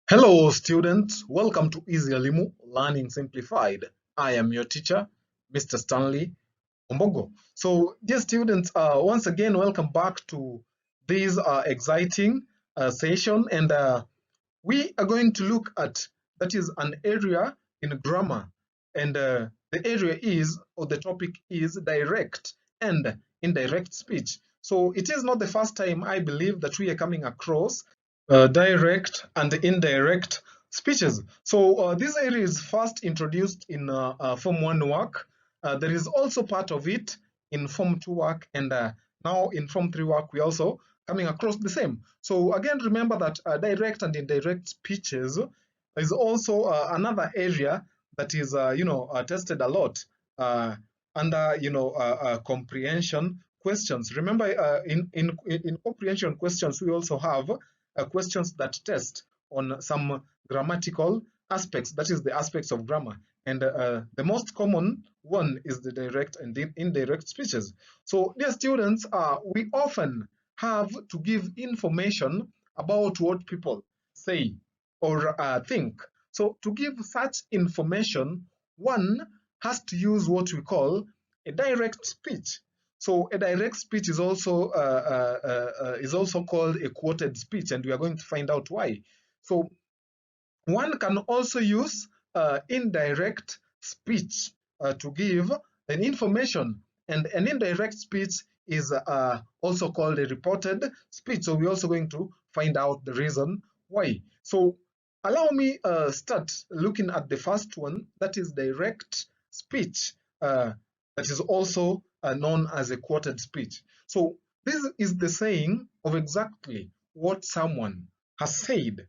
Hello students, welcome to Easy Elimu Learning Simplified. I am your teacher, Mr. Stanley Ombogo. So dear students, once again welcome back to this exciting session, and we are going to look at that is an area in grammar, and the area is, or the topic is, direct and indirect speech. So it is not the first time, I believe, that we are coming across direct and indirect speeches. So this area is first introduced in Form 1 work. There is also part of it in Form 2 work, and now in Form 3 work we also coming across the same. So again, remember that direct and indirect speeches is also another area that is tested a lot under comprehension questions. Remember, in comprehension questions, we also have questions that test on some grammatical aspects, that is the aspects of grammar. And the most common one is the direct and the indirect speeches. So dear students, we often have to give information about what people say or think. So to give such information, one has to use what we call a direct speech. So a direct speech is also called a quoted speech, and we are going to find out why. So one can also use indirect speech to give an information, and an indirect speech is also called a reported speech. So we're also going to find out the reason why. So allow me start looking at the first one, that is direct speech, that is also known as a quoted speech. So this is the saying of exactly what someone has said.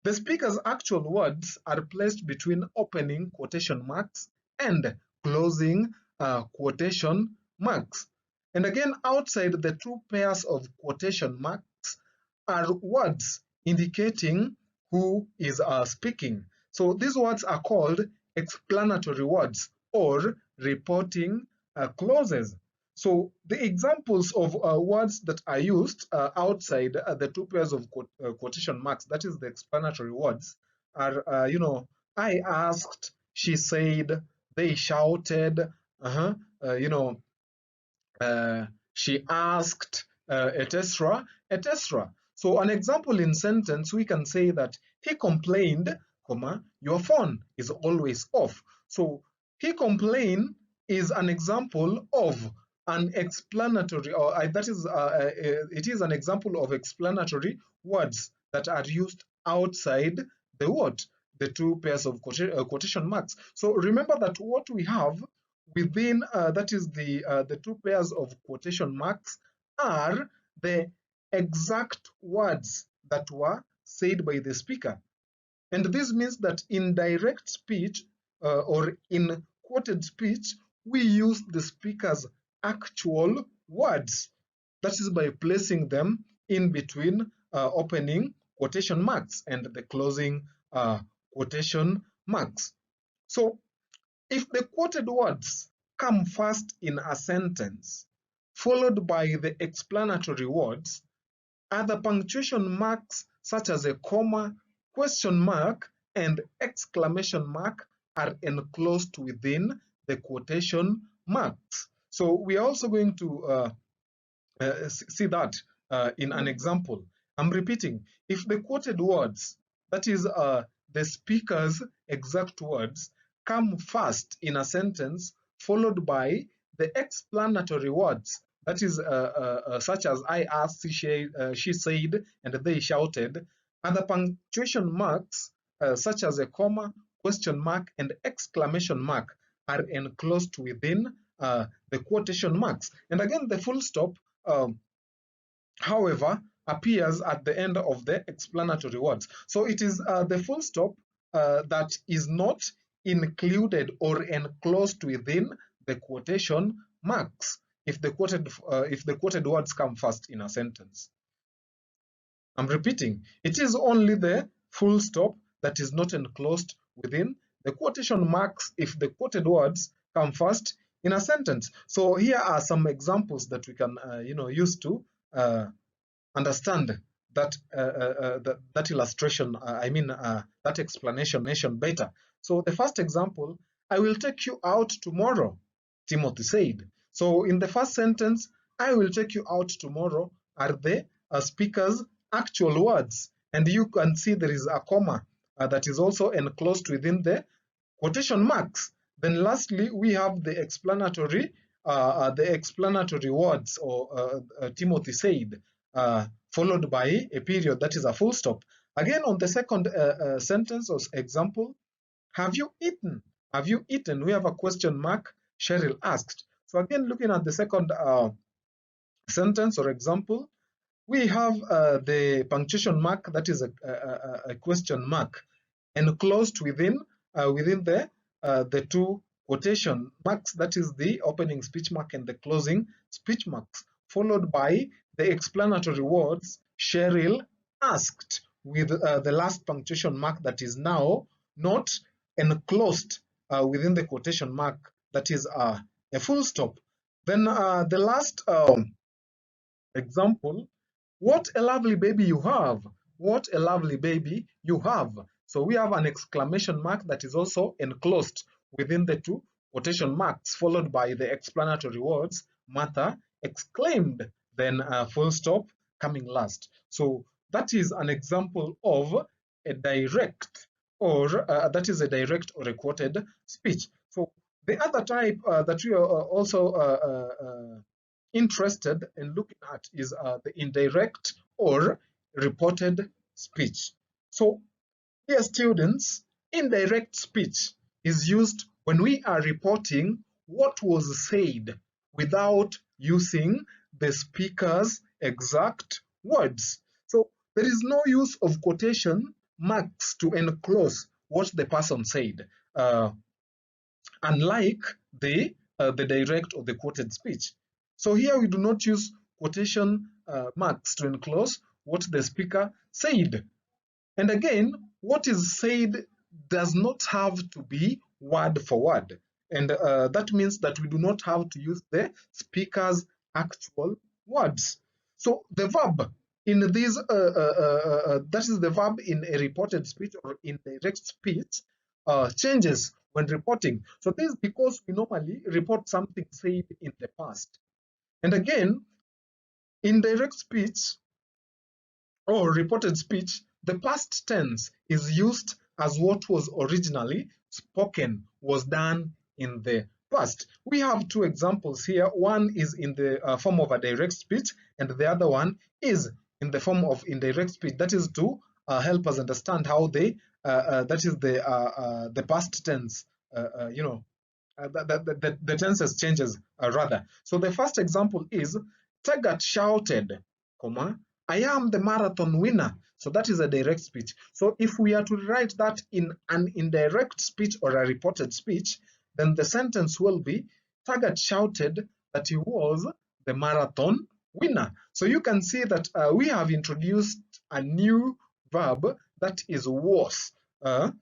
The speaker's actual words are placed between opening quotation marks and closing quotation marks. And again, outside the two pairs of quotation marks are words indicating who is speaking. So these words are called explanatory words or reporting clauses. So the examples of words that are used outside the two pairs of quotation marks, that is the explanatory words, are, I asked, she said, they shouted, uh-huh, you know, she asked, etc., etc. So an example in sentence, we can say that he complained, comma, your phone is always off. So he complained is an example of an explanatory, or it is an example of explanatory words that are used outside the what? The two pairs of quotation marks. So remember that what we have within that is the two pairs of quotation marks are the exact words that were said by the speaker. And this means that in direct speech or in quoted speech, we use the speaker's actual words. That is by placing them in between opening quotation marks and the closing quotation marks. So if the quoted words come first in a sentence, followed by the explanatory words, other punctuation marks such as a comma, question mark, and exclamation mark are enclosed within the quotation marks. So we are also going to see that in an example. I'm repeating, if the quoted words, that is the speaker's exact words, come first in a sentence, followed by the explanatory words, that is such as I asked, she said, and they shouted, and the punctuation marks, such as a comma, question mark, and exclamation mark, are enclosed within the quotation marks. And again, the full stop however, appears at the end of the explanatory words. So it is the full stop that is not included or enclosed within the quotation marks if the quoted words come first in a sentence. I'm repeating, it is only the full stop that is not enclosed within the quotation marks if the quoted words come first in a sentence. So here are some examples that we can use to understand that illustration, that explanation better. So the first example, I will take you out tomorrow, Timothy said. So in the first sentence, I will take you out tomorrow are the speaker's actual words. And you can see there is a comma that is also enclosed within the quotation marks. Then lastly, we have the explanatory words, or Timothy said, followed by a period, that is a full stop. Again, on the second sentence or example, have you eaten? Have you eaten? We have a question mark, Cheryl asked. So again, looking at the second sentence or example, we have the punctuation mark, that is a question mark, enclosed within the two quotation marks, that is the opening speech mark and the closing speech marks, followed by the explanatory words Cheryl asked, with the last punctuation mark that is now not enclosed within the quotation mark, that is a full stop. Then the last example, what a lovely baby you have. What a lovely baby you have. So we have an exclamation mark that is also enclosed within the two quotation marks, followed by the explanatory words, Martha exclaimed, then a full stop coming last. So that is an example of a direct, or that is a direct or a quoted speech. So the other type that we are also interested in looking at is the indirect or reported speech. So, dear students, indirect speech is used when we are reporting what was said without using the speaker's exact words. So, there is no use of quotation marks to enclose what the person said, unlike the direct or the quoted speech. So here we do not use quotation marks to enclose what the speaker said. And again, what is said does not have to be word for word. And that means that we do not have to use the speaker's actual words. So the verb in this, that is the verb in a reported speech or in direct speech, changes when reporting. So this is because we normally report something said in the past. And again, in direct speech or reported speech, the past tense is used as what was originally spoken was done in the past. We have two examples here. One is in the form of a direct speech, and the other one is in the form of indirect speech. That is to help us understand how they, that is the past tense, the tenses changes rather. So the first example is Taggart shouted, comma, I am the marathon winner. So that is a direct speech. So if we are to write that in an indirect speech or a reported speech, then the sentence will be Taggart shouted that he was the marathon winner. So you can see that we have introduced a new verb that is was, to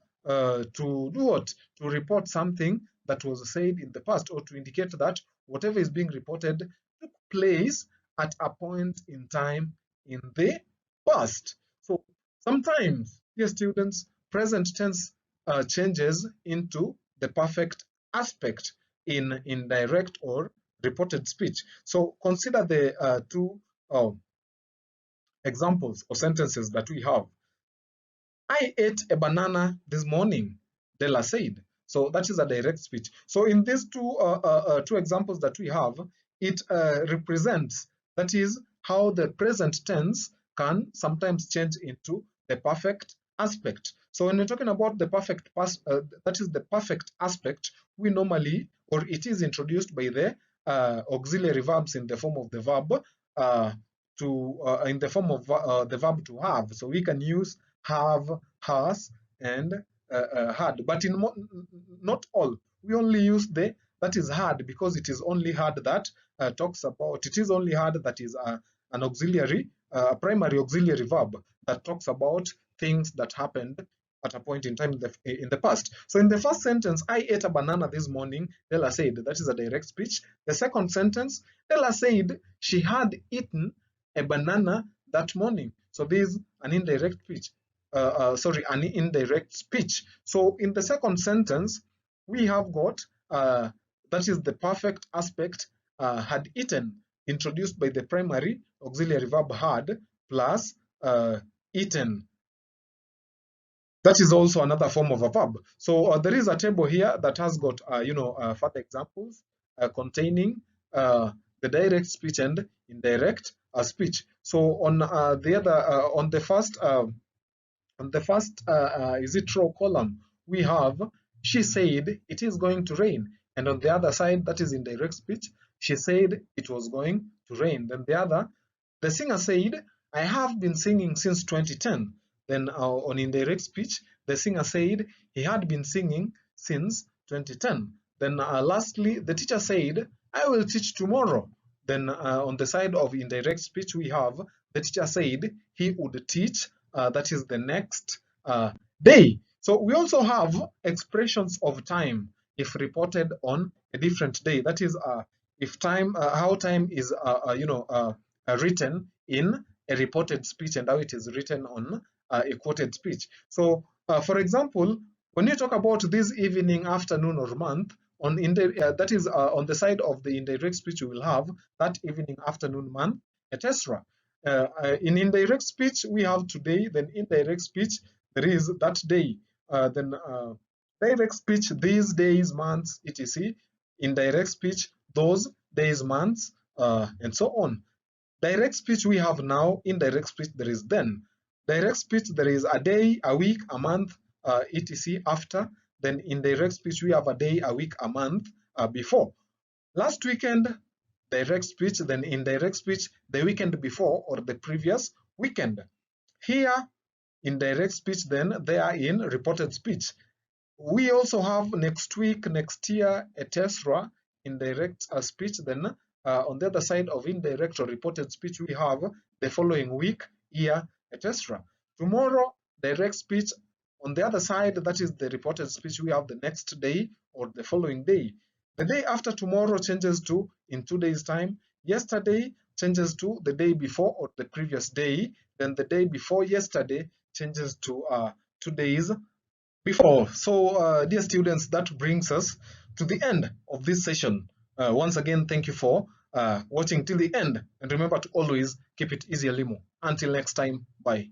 do what? To report something that was said in the past, or to indicate that whatever is being reported took place at a point in time in the past. So sometimes, dear students, present tense changes into the perfect aspect in indirect or reported speech. So consider the two examples or sentences that we have. I ate a banana this morning, Della said. So that is a direct speech. So in these two examples that we have, it represents, that is, how the present tense can sometimes change into the perfect aspect. So when we're talking about the perfect that is the perfect aspect, we normally, or it is introduced by the auxiliary verbs in the form of the verb in the form of the verb to have. So we can use have, has, and had. But in not all, we only use the that is had, because it is only had that talks about, it is only had that is an auxiliary, primary auxiliary verb that talks about things that happened at a point in time in the past. So in the first sentence, I ate a banana this morning, Della said, that is a direct speech. The second sentence, Della said she had eaten a banana that morning. So this is an indirect speech. An indirect speech. So in the second sentence, we have got that is the perfect aspect had eaten, introduced by the primary auxiliary verb had plus eaten. That is also another form of a verb. So there is a table here that has got further examples containing the direct speech and indirect speech. So on the first is it row column, we have she said it is going to rain, and on the other side, that is indirect speech, she said it was going to rain. Then the singer said, I have been singing since 2010. Then on indirect speech, the singer said he had been singing since 2010. Then lastly, the teacher said, I will teach tomorrow. Then on the side of indirect speech, we have the teacher said he would teach, that is the next day. So we also have expressions of time if reported on a different day. That is, if time, how time is, written in a reported speech and how it is written on a quoted speech. So, for example, when you talk about this evening, afternoon, or month, that is on the side of the indirect speech, you will have that evening, afternoon, month, etc. In indirect speech, we have today. Then indirect speech, there is that day. Then direct speech, these days, months, etc. Indirect speech, those days, months, and so on. Direct speech we have now. Indirect speech there is then. Direct speech there is a day, a week, a month, etc. after. Then indirect speech we have a day, a week, a month before. Last weekend, direct speech. Then indirect speech, the weekend before or the previous weekend. Here, indirect speech, then there in reported speech. We also have next week, next year, etc. Indirect speech. Then on the other side of indirect or reported speech, we have the following week, year, etc. Tomorrow, direct speech. On the other side, that is the reported speech, we have the next day or the following day. The day after tomorrow changes to in 2 days' time. Yesterday changes to the day before or the previous day. Then the day before yesterday changes to 2 days before. So, dear students, that brings us to the end of this session. Once again, thank you for watching till the end. And remember to always keep it easy, Limo. Until next time, bye.